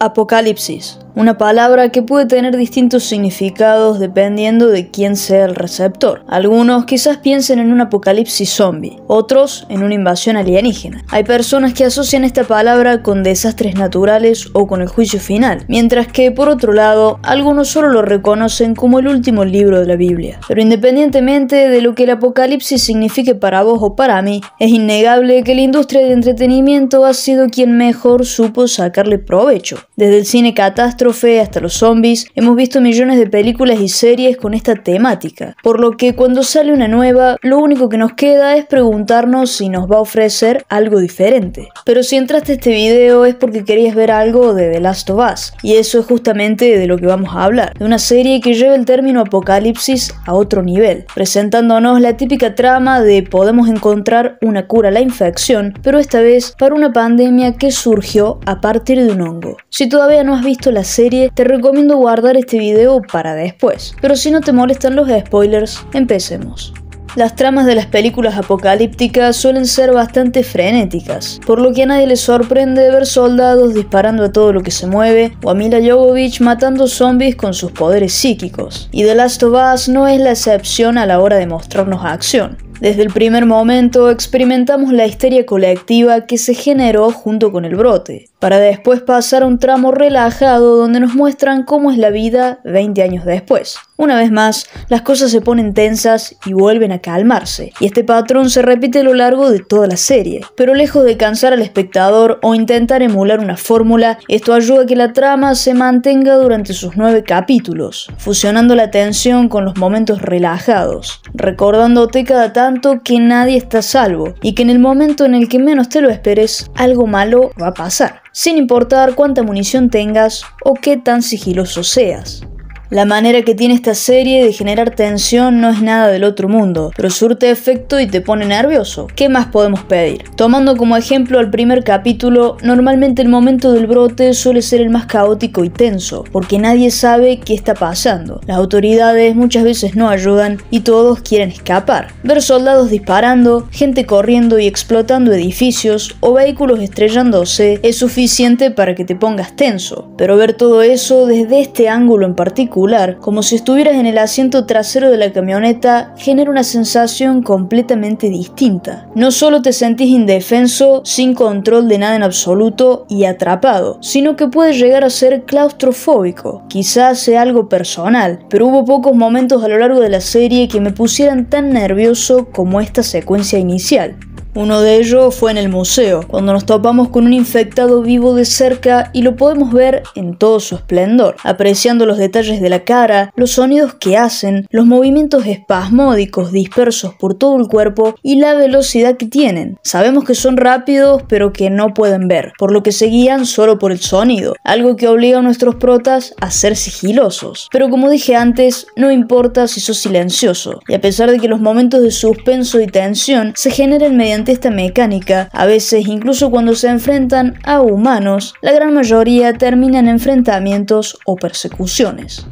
Apocalipsis, una palabra que puede tener distintos significados dependiendo de quién sea el receptor. Algunos quizás piensen en un apocalipsis zombie, otros en una invasión alienígena. Hay personas que asocian esta palabra con desastres naturales o con el juicio final, mientras que por otro lado, algunos solo lo reconocen como el último libro de la Biblia. Pero independientemente de lo que el apocalipsis signifique para vos o para mí, es innegable que la industria del entretenimiento ha sido quien mejor supo sacarle provecho. Desde el cine catástrofe hasta los zombies, hemos visto millones de películas y series con esta temática, por lo que cuando sale una nueva, lo único que nos queda es preguntarnos si nos va a ofrecer algo diferente. Pero si entraste a este video es porque querías ver algo de The Last of Us, y eso es justamente de lo que vamos a hablar, de una serie que lleva el término apocalipsis a otro nivel, presentándonos la típica trama de podemos encontrar una cura a la infección, pero esta vez para una pandemia que surgió a partir de un hongo. Si todavía no has visto la serie, te recomiendo guardar este video para después, pero si no te molestan los spoilers, empecemos. Las tramas de las películas apocalípticas suelen ser bastante frenéticas, por lo que a nadie le sorprende ver soldados disparando a todo lo que se mueve o a Mila Jovovich matando zombies con sus poderes psíquicos. Y The Last of Us no es la excepción a la hora de mostrarnos acción. Desde el primer momento experimentamos la histeria colectiva que se generó junto con el brote, para después pasar a un tramo relajado donde nos muestran cómo es la vida 20 años después. Una vez más, las cosas se ponen tensas y vuelven a calmarse, y este patrón se repite a lo largo de toda la serie. Pero lejos de cansar al espectador o intentar emular una fórmula, esto ayuda a que la trama se mantenga durante sus 9 capítulos, fusionando la tensión con los momentos relajados, recordándote cada tanto que nadie está a salvo y que en el momento en el que menos te lo esperes, algo malo va a pasar, sin importar cuánta munición tengas o qué tan sigiloso seas. La manera que tiene esta serie de generar tensión no es nada del otro mundo, pero surte efecto y te pone nervioso. ¿Qué más podemos pedir? Tomando como ejemplo el primer capítulo, normalmente el momento del brote suele ser el más caótico y tenso, porque nadie sabe qué está pasando. Las autoridades muchas veces no ayudan y todos quieren escapar. Ver soldados disparando, gente corriendo y explotando edificios o vehículos estrellándose es suficiente para que te pongas tenso, pero ver todo eso desde este ángulo en particular, como si estuvieras en el asiento trasero de la camioneta, genera una sensación completamente distinta. No solo te sentís indefenso, sin control de nada en absoluto y atrapado, sino que puede llegar a ser claustrofóbico. Quizás sea algo personal, pero hubo pocos momentos a lo largo de la serie que me pusieran tan nervioso como esta secuencia inicial. Uno de ellos fue en el museo, cuando nos topamos con un infectado vivo de cerca y lo podemos ver en todo su esplendor, apreciando los detalles de la cara, los sonidos que hacen, los movimientos espasmódicos dispersos por todo el cuerpo y la velocidad que tienen. Sabemos que son rápidos pero que no pueden ver, por lo que se guían solo por el sonido, algo que obliga a nuestros protas a ser sigilosos. Pero como dije antes, no importa si sos silencioso, y a pesar de que los momentos de suspenso y tensión se generan mediante esta mecánica, a veces incluso cuando se enfrentan a humanos, la gran mayoría terminan en enfrentamientos o persecuciones.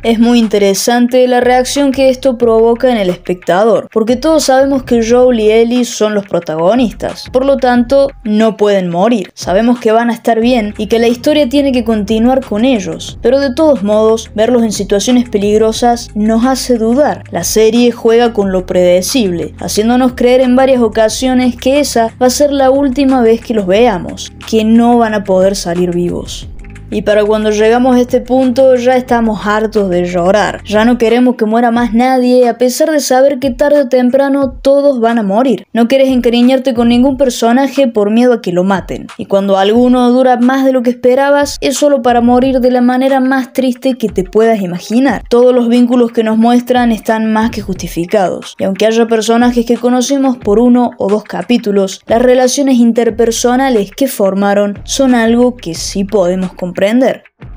Es muy interesante la reacción que esto provoca en el espectador, porque todos sabemos que Joel y Ellie son los protagonistas, por lo tanto no pueden morir. Sabemos que van a estar bien y que la historia tiene que continuar con ellos, pero de todos modos, verlos en situaciones peligrosas nos hace dudar. La serie juega con lo predecible, haciéndonos creer en varias ocasiones que esa va a ser la última vez que los veamos, que no van a poder salir vivos. Y para cuando llegamos a este punto ya estamos hartos de llorar. Ya no queremos que muera más nadie, a pesar de saber que tarde o temprano todos van a morir. No quieres encariñarte con ningún personaje por miedo a que lo maten. Y cuando alguno dura más de lo que esperabas, es solo para morir de la manera más triste que te puedas imaginar. Todos los vínculos que nos muestran están más que justificados. Y aunque haya personajes que conocimos por 1 o 2 capítulos, las relaciones interpersonales que formaron son algo que sí podemos comprender.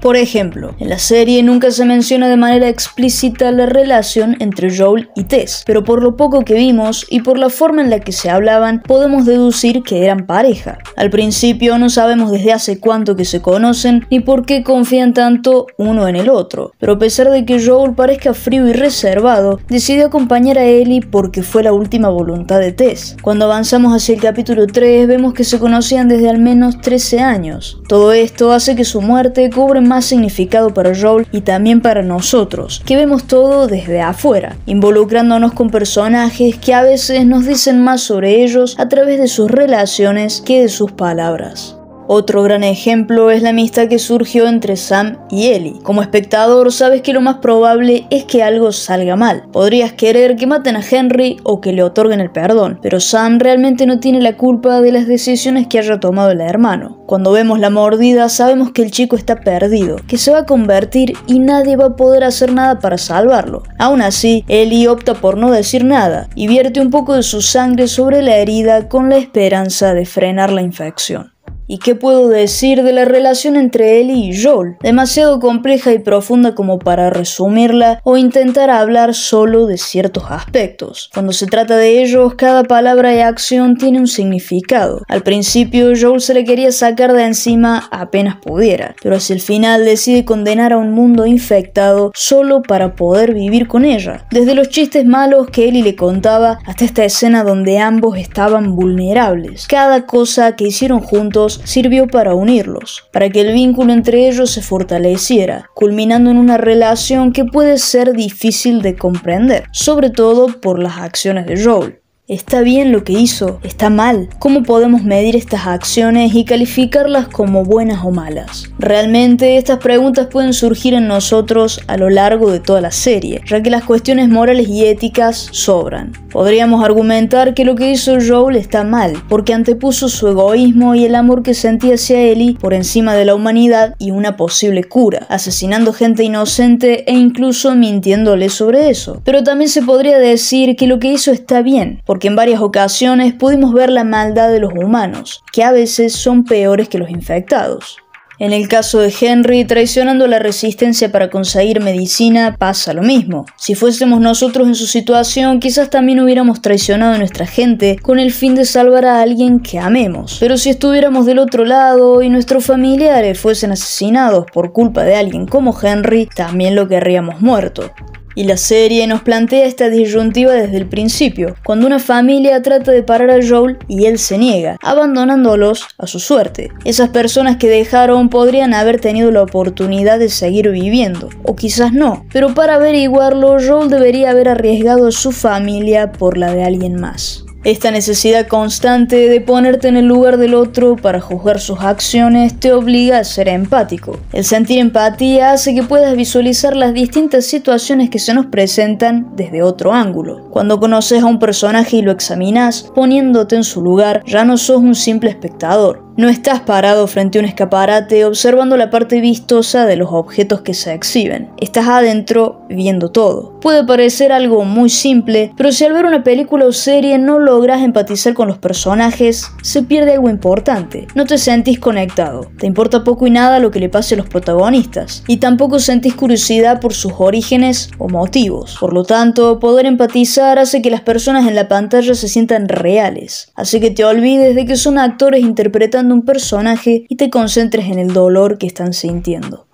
Por ejemplo, en la serie nunca se menciona de manera explícita la relación entre Joel y Tess, pero por lo poco que vimos y por la forma en la que se hablaban, podemos deducir que eran pareja. Al principio no sabemos desde hace cuánto que se conocen ni por qué confían tanto uno en el otro, pero a pesar de que Joel parezca frío y reservado, decidió acompañar a Ellie porque fue la última voluntad de Tess. Cuando avanzamos hacia el capítulo 3 vemos que se conocían desde al menos 13 años. Todo esto hace que su muerte cobre más significado para Joel y también para nosotros, que vemos todo desde afuera, involucrándonos con personajes que a veces nos dicen más sobre ellos a través de sus relaciones que de sus palabras. Otro gran ejemplo es la amistad que surgió entre Sam y Ellie. Como espectador sabes que lo más probable es que algo salga mal. Podrías querer que maten a Henry o que le otorguen el perdón, pero Sam realmente no tiene la culpa de las decisiones que haya tomado el hermano. Cuando vemos la mordida sabemos que el chico está perdido, que se va a convertir y nadie va a poder hacer nada para salvarlo. Aún así, Ellie opta por no decir nada y vierte un poco de su sangre sobre la herida con la esperanza de frenar la infección. ¿Y qué puedo decir de la relación entre Ellie y Joel? Demasiado compleja y profunda como para resumirla o intentar hablar solo de ciertos aspectos. Cuando se trata de ellos, cada palabra y acción tiene un significado. Al principio, Joel se le quería sacar de encima apenas pudiera, pero hacia el final decide condenar a un mundo infectado solo para poder vivir con ella. Desde los chistes malos que Ellie le contaba hasta esta escena donde ambos estaban vulnerables. Cada cosa que hicieron juntos sirvió para unirlos, para que el vínculo entre ellos se fortaleciera, culminando en una relación que puede ser difícil de comprender, sobre todo por las acciones de Joel. ¿Está bien lo que hizo? ¿Está mal? ¿Cómo podemos medir estas acciones y calificarlas como buenas o malas? Realmente estas preguntas pueden surgir en nosotros a lo largo de toda la serie, ya que las cuestiones morales y éticas sobran. Podríamos argumentar que lo que hizo Joel está mal, porque antepuso su egoísmo y el amor que sentía hacia Ellie por encima de la humanidad y una posible cura, asesinando gente inocente e incluso mintiéndole sobre eso. Pero también se podría decir que lo que hizo está bien, porque en varias ocasiones pudimos ver la maldad de los humanos, que a veces son peores que los infectados. En el caso de Henry, traicionando la resistencia para conseguir medicina, pasa lo mismo. Si fuésemos nosotros en su situación, quizás también hubiéramos traicionado a nuestra gente con el fin de salvar a alguien que amemos. Pero si estuviéramos del otro lado y nuestros familiares fuesen asesinados por culpa de alguien como Henry, también lo querríamos muerto. Y la serie nos plantea esta disyuntiva desde el principio, cuando una familia trata de parar a Joel y él se niega, abandonándolos a su suerte. Esas personas que dejaron podrían haber tenido la oportunidad de seguir viviendo, o quizás no, pero para averiguarlo Joel debería haber arriesgado a su familia por la de alguien más. Esta necesidad constante de ponerte en el lugar del otro para juzgar sus acciones te obliga a ser empático. El sentir empatía hace que puedas visualizar las distintas situaciones que se nos presentan desde otro ángulo. Cuando conoces a un personaje y lo examinas, poniéndote en su lugar, ya no sos un simple espectador. No estás parado frente a un escaparate observando la parte vistosa de los objetos que se exhiben. Estás adentro viendo todo. Puede parecer algo muy simple, pero si al ver una película o serie no logras empatizar con los personajes, se pierde algo importante. No te sentís conectado. Te importa poco y nada lo que le pase a los protagonistas. Y tampoco sentís curiosidad por sus orígenes o motivos. Por lo tanto, poder empatizar hace que las personas en la pantalla se sientan reales. Hace que te olvides de que son actores interpretando un personaje y te concentres en el dolor que están sintiendo.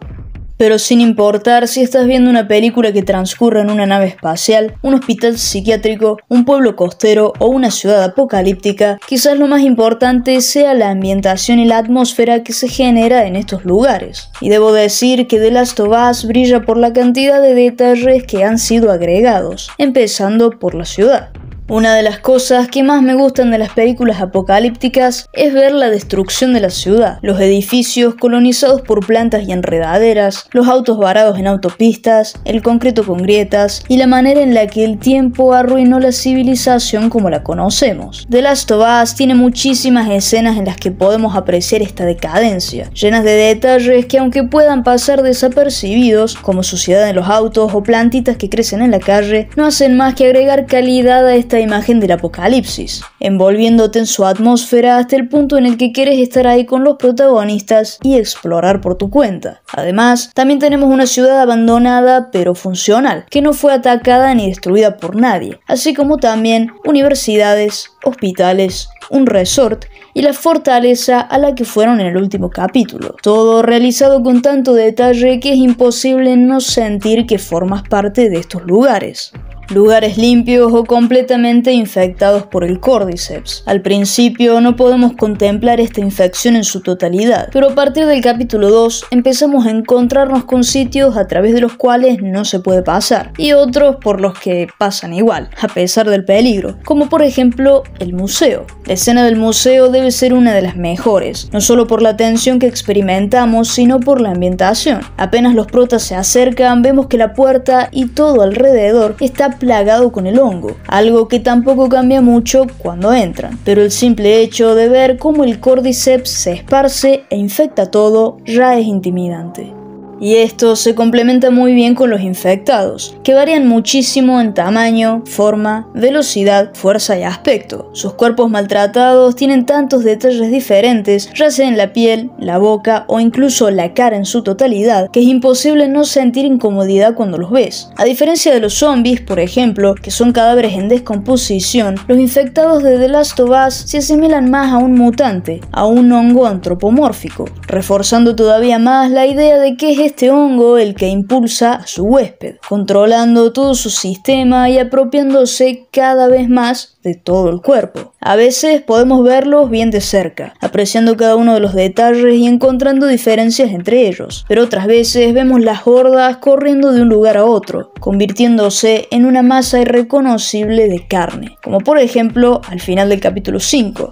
Pero sin importar si estás viendo una película que transcurre en una nave espacial, un hospital psiquiátrico, un pueblo costero o una ciudad apocalíptica, quizás lo más importante sea la ambientación y la atmósfera que se genera en estos lugares. Y debo decir que The Last of Us brilla por la cantidad de detalles que han sido agregados, empezando por la ciudad. Una de las cosas que más me gustan de las películas apocalípticas es ver la destrucción de la ciudad, los edificios colonizados por plantas y enredaderas, los autos varados en autopistas, el concreto con grietas y la manera en la que el tiempo arruinó la civilización como la conocemos. The Last of Us tiene muchísimas escenas en las que podemos apreciar esta decadencia, llenas de detalles que aunque puedan pasar desapercibidos, como suciedad en los autos o plantitas que crecen en la calle, no hacen más que agregar calidad a esta esta imagen del apocalipsis, envolviéndote en su atmósfera hasta el punto en el que quieres estar ahí con los protagonistas y explorar por tu cuenta. Además, también tenemos una ciudad abandonada pero funcional, que no fue atacada ni destruida por nadie, así como también universidades, hospitales, un resort y la fortaleza a la que fueron en el último capítulo. Todo realizado con tanto detalle que es imposible no sentir que formas parte de estos lugares. Lugares limpios o completamente infectados por el Cordyceps. Al principio no podemos contemplar esta infección en su totalidad, pero a partir del capítulo 2 empezamos a encontrarnos con sitios a través de los cuales no se puede pasar, y otros por los que pasan igual, a pesar del peligro, como por ejemplo el museo. La escena del museo debe ser una de las mejores, no solo por la tensión que experimentamos, sino por la ambientación. Apenas los protas se acercan, vemos que la puerta y todo alrededor está plagado con el hongo, algo que tampoco cambia mucho cuando entran, pero el simple hecho de ver cómo el Cordyceps se esparce e infecta todo ya es intimidante. Y esto se complementa muy bien con los infectados, que varían muchísimo en tamaño, forma, velocidad, fuerza y aspecto. Sus cuerpos maltratados tienen tantos detalles diferentes, ya sea en la piel, la boca o incluso la cara en su totalidad, que es imposible no sentir incomodidad cuando los ves. A diferencia de los zombies, por ejemplo, que son cadáveres en descomposición, los infectados de The Last of Us se asimilan más a un mutante, a un hongo antropomórfico, reforzando todavía más la idea de que es este hongo el que impulsa a su huésped, controlando todo su sistema y apropiándose cada vez más de todo el cuerpo. A veces podemos verlos bien de cerca, apreciando cada uno de los detalles y encontrando diferencias entre ellos, pero otras veces vemos las hordas corriendo de un lugar a otro, convirtiéndose en una masa irreconocible de carne, como por ejemplo al final del capítulo 5.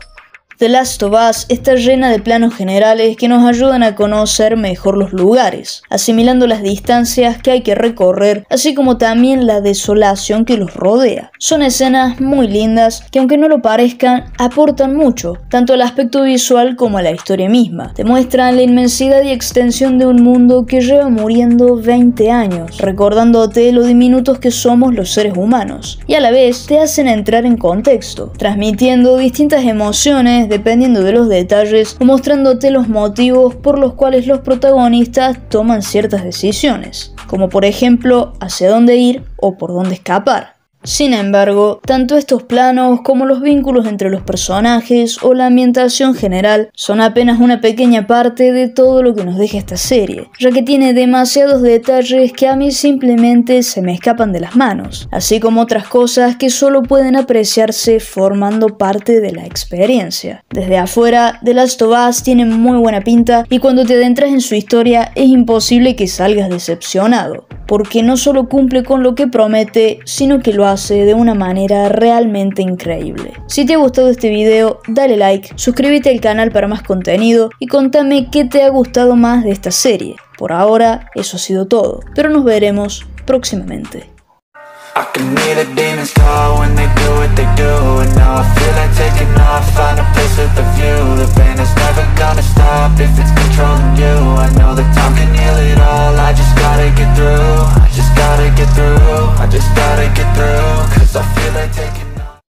The Last of Us está llena de planos generales que nos ayudan a conocer mejor los lugares, asimilando las distancias que hay que recorrer, así como también la desolación que los rodea. Son escenas muy lindas que, aunque no lo parezcan, aportan mucho, tanto al aspecto visual como a la historia misma. Te muestran la inmensidad y extensión de un mundo que lleva muriendo 20 años, recordándote lo diminutos que somos los seres humanos, y a la vez te hacen entrar en contexto, transmitiendo distintas emociones dependiendo de los detalles o mostrándote los motivos por los cuales los protagonistas toman ciertas decisiones, como por ejemplo hacia dónde ir o por dónde escapar. Sin embargo, tanto estos planos como los vínculos entre los personajes o la ambientación general son apenas una pequeña parte de todo lo que nos deja esta serie, ya que tiene demasiados detalles que a mí simplemente se me escapan de las manos, así como otras cosas que solo pueden apreciarse formando parte de la experiencia. Desde afuera, The Last of Us tiene muy buena pinta y cuando te adentras en su historia es imposible que salgas decepcionado, porque no solo cumple con lo que promete, sino que lo hace de una manera realmente increíble. Si te ha gustado este video, dale like, suscríbete al canal para más contenido y contame qué te ha gustado más de esta serie. Por ahora, eso ha sido todo, pero nos veremos próximamente. I can hear the demons call when they do what they do, and now I feel like taking off, find a place with a view. The pain is never gonna